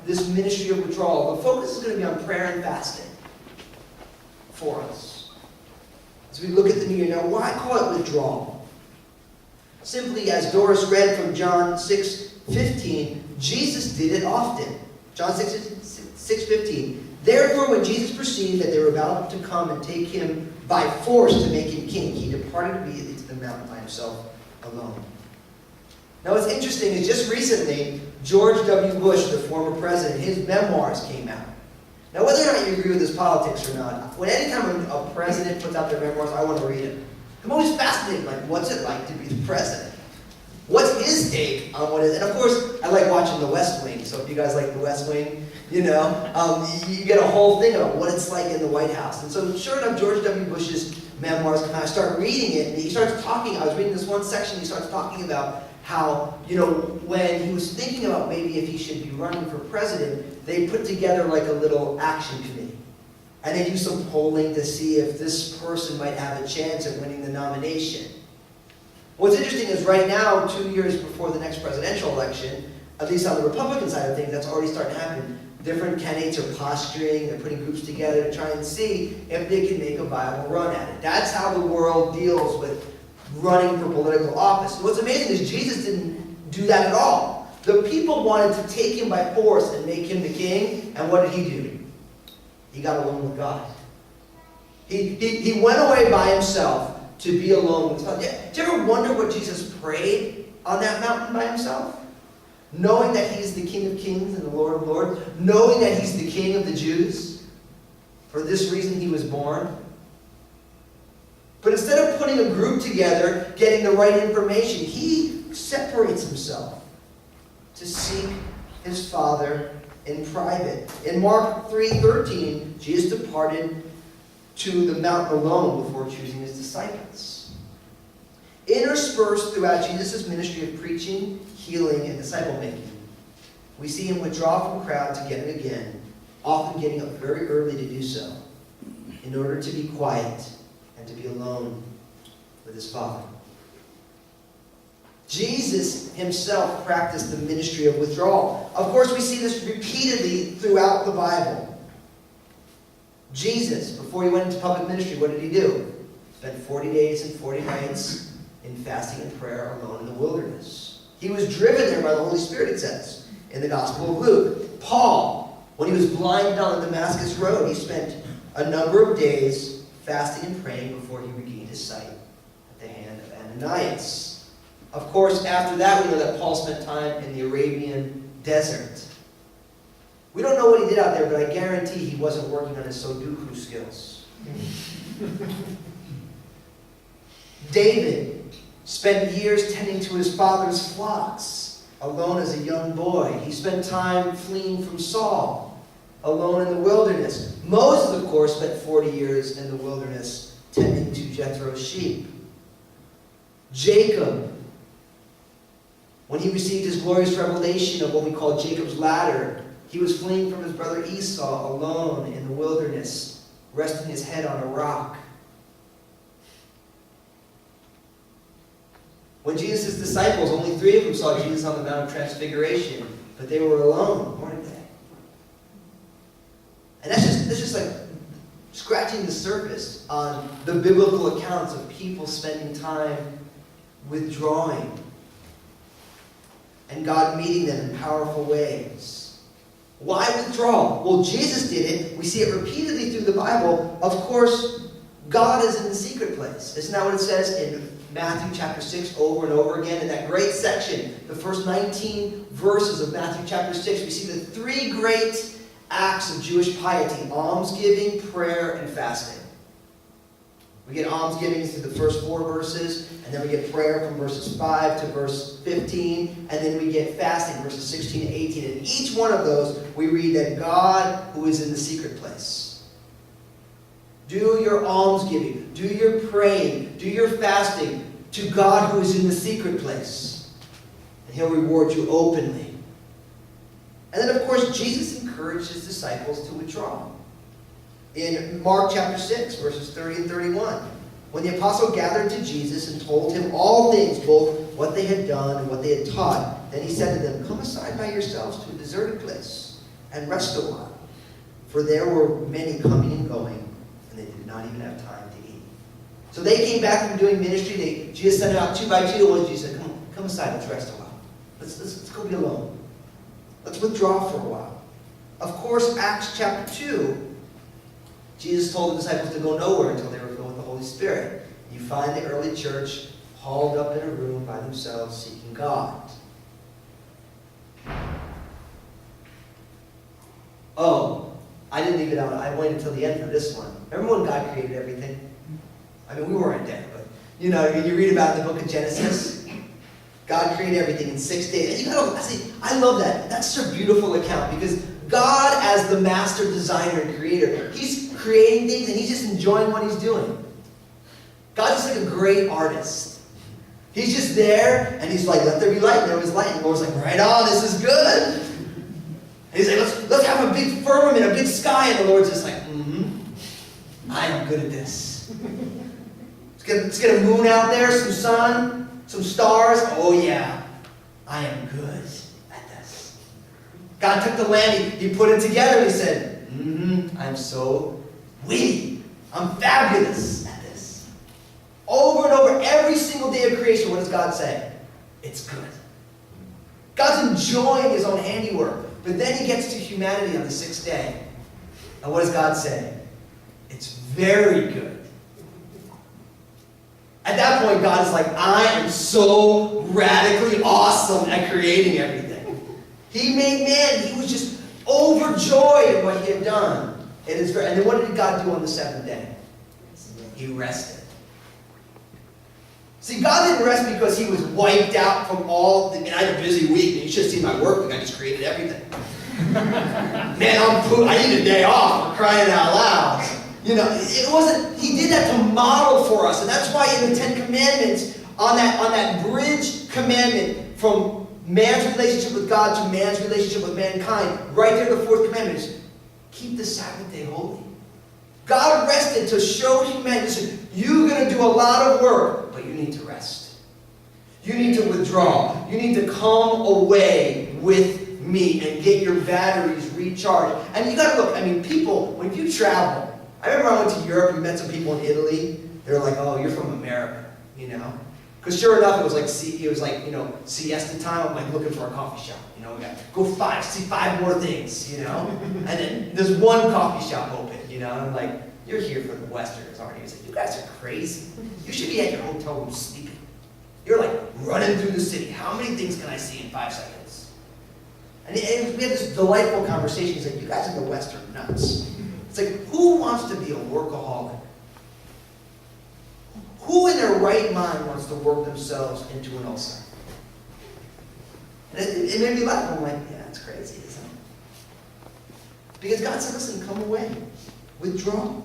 this ministry of withdrawal. The focus is going to be on prayer and fasting for us. As we look at the new year, now why call it withdrawal? Simply, as Doris read from John 6:15, Jesus did it often. John 6:15. Therefore, when Jesus perceived that they were about to come and take him by force to make him king, he departed immediately to the mountain by himself alone. Now, what's interesting is just recently, George W. Bush, the former president, his memoirs came out. Now, whether or not you agree with his politics or not, anytime a president puts out their memoirs, I want to read them. I'm always fascinated, like, what's it like to be the president? What's his take on what it is? And of course, I like watching The West Wing, so if you guys like The West Wing, you get a whole thing about what it's like in the White House. And so, sure enough, George W. Bush's memoirs come out. I start reading it, and he starts talking. I was reading this one section, he starts talking about how, when he was thinking about maybe if he should be running for president, they put together like a little action committee. And they do some polling to see if this person might have a chance of winning the nomination. What's interesting is right now, 2 years before the next presidential election, at least on the Republican side of things, that's already starting to happen. Different candidates are posturing, they're putting groups together to try and see if they can make a viable run at it. That's how the world deals with running for political office. And what's amazing is Jesus didn't do that at all. The people wanted to take him by force and make him the king, and what did he do? He got alone with God. He went away by himself to be alone with God. Did you ever wonder what Jesus prayed on that mountain by himself? Knowing that he's the King of Kings and the Lord of Lords, knowing that he's the King of the Jews, for this reason he was born. But instead of putting a group together, getting the right information, he separates himself to seek his Father in private. In Mark 3:13, Jesus departed to the mountain alone before choosing his disciples. Interspersed throughout Jesus' ministry of preaching, healing, and disciple-making, we see him withdraw from crowds again and again, often getting up very early to do so, in order to be quiet and to be alone with his Father. Jesus himself practiced the ministry of withdrawal. Of course, we see this repeatedly throughout the Bible. Jesus, before he went into public ministry, what did he do? Spent 40 days and 40 nights in fasting and prayer alone in the wilderness. He was driven there by the Holy Spirit, it says, in the Gospel of Luke. Paul, when he was blinded on the Damascus road, he spent a number of days fasting and praying before he regained his sight at the hand of Ananias. Of course, after that, we know that Paul spent time in the Arabian desert. We don't know what he did out there, but I guarantee he wasn't working on his Sudoku skills. David spent years tending to his father's flocks, alone as a young boy. He spent time fleeing from Saul, alone in the wilderness. Moses, of course, spent 40 years in the wilderness tending to Jethro's sheep. Jacob, when he received his glorious revelation of what we call Jacob's ladder, he was fleeing from his brother Esau alone in the wilderness, resting his head on a rock. When Jesus' disciples, only 3 of them saw Jesus on the Mount of Transfiguration, but they were alone, weren't they? And that's just like scratching the surface on the biblical accounts of people spending time withdrawing and God meeting them in powerful ways. Why withdraw? Well, Jesus did it. We see it repeatedly through the Bible. Of course, God is in the secret place. Isn't that what it says in Matthew chapter 6 over and over again? In that great section, the first 19 verses of Matthew chapter 6, we see the 3 great acts of Jewish piety: almsgiving, prayer, and fasting. We get almsgiving through the first 4 verses, and then we get prayer from verses 5 to verse 15, and then we get fasting, verses 16 to 18. In each one of those, we read that God, who is in the secret place. Do your almsgiving, do your praying, do your fasting to God who is in the secret place, and he'll reward you openly. And then, of course, Jesus encouraged his disciples to withdraw. In Mark chapter 6, verses 30 and 31, when the apostle gathered to Jesus and told him all things, both what they had done and what they had taught, then he said to them, "Come aside by yourselves to a deserted place and rest a while. For there were many coming and going, and they did not even have time to eat. So they came back from doing ministry. Jesus sent them out 2 by 2. What did Jesus say? Come aside, let's rest a while. Let's go be alone. Let's withdraw for a while. Of course, Acts chapter 2, Jesus told the disciples to go nowhere until they were filled with the Holy Spirit. You find the early church hauled up in a room by themselves seeking God. Oh, I didn't leave it out. I waited until the end for this one. Remember when God created everything? I mean, we weren't there, but you read about in the book of Genesis. God created everything in 6 days. I love that. That's such a beautiful account because God, as the master designer and creator, He's creating things and He's just enjoying what He's doing. God's just like a great artist. He's just there and He's like, let there be light. And there was light. And the Lord's like, right on, this is good. And He's like, let's have a big firmament, a big sky. And the Lord's just like, I am good at this. Let's get a moon out there, some sun, some stars. Oh yeah, I am good at this. God took the land, He put it together, and He said, I'm so witty. I'm fabulous at this. Over and over, every single day of creation, what does God say? It's good. God's enjoying His own handiwork. But then He gets to humanity on the 6th day. And what does God say? It's very good. At that point, God is like, I am so radically awesome at creating everything. He made man. He was just overjoyed at what He had done. And then what did God do on the 7th day? He rested. See, God didn't rest because He was wiped out from all... I had a busy week, and you should have seen my work week. I just created everything. Man, I need a day off. I'm crying out loud. It wasn't... He did that to model for us. And that's why in the 10 Commandments, on that bridge commandment from man's relationship with God to man's relationship with mankind, right there the 4th commandment is, keep the Sabbath day holy. God rested to show humanity, listen, you're going to do a lot of work, but you need to rest. You need to withdraw. You need to come away with me and get your batteries recharged. And you got to look, people, when you travel, I remember I went to Europe and met some people in Italy. They were like, oh, you're from America, Because sure enough, it was like siesta time. I'm like looking for a coffee shop. We got to go see 5 more things, And then there's one coffee shop open, And I'm like, you're here for the Westerners, aren't you? He's like, you guys are crazy. You should be at your hotel room sleeping. You're like running through the city. How many things can I see in 5 seconds? And we had this delightful conversation. He's like, you guys in the West are nuts. It's like, who wants to be a workaholic? Who in their right mind wants to work themselves into an ulcer? And it made me laugh. I'm like, yeah, it's crazy, isn't it? Because God said, listen, come away. Withdraw.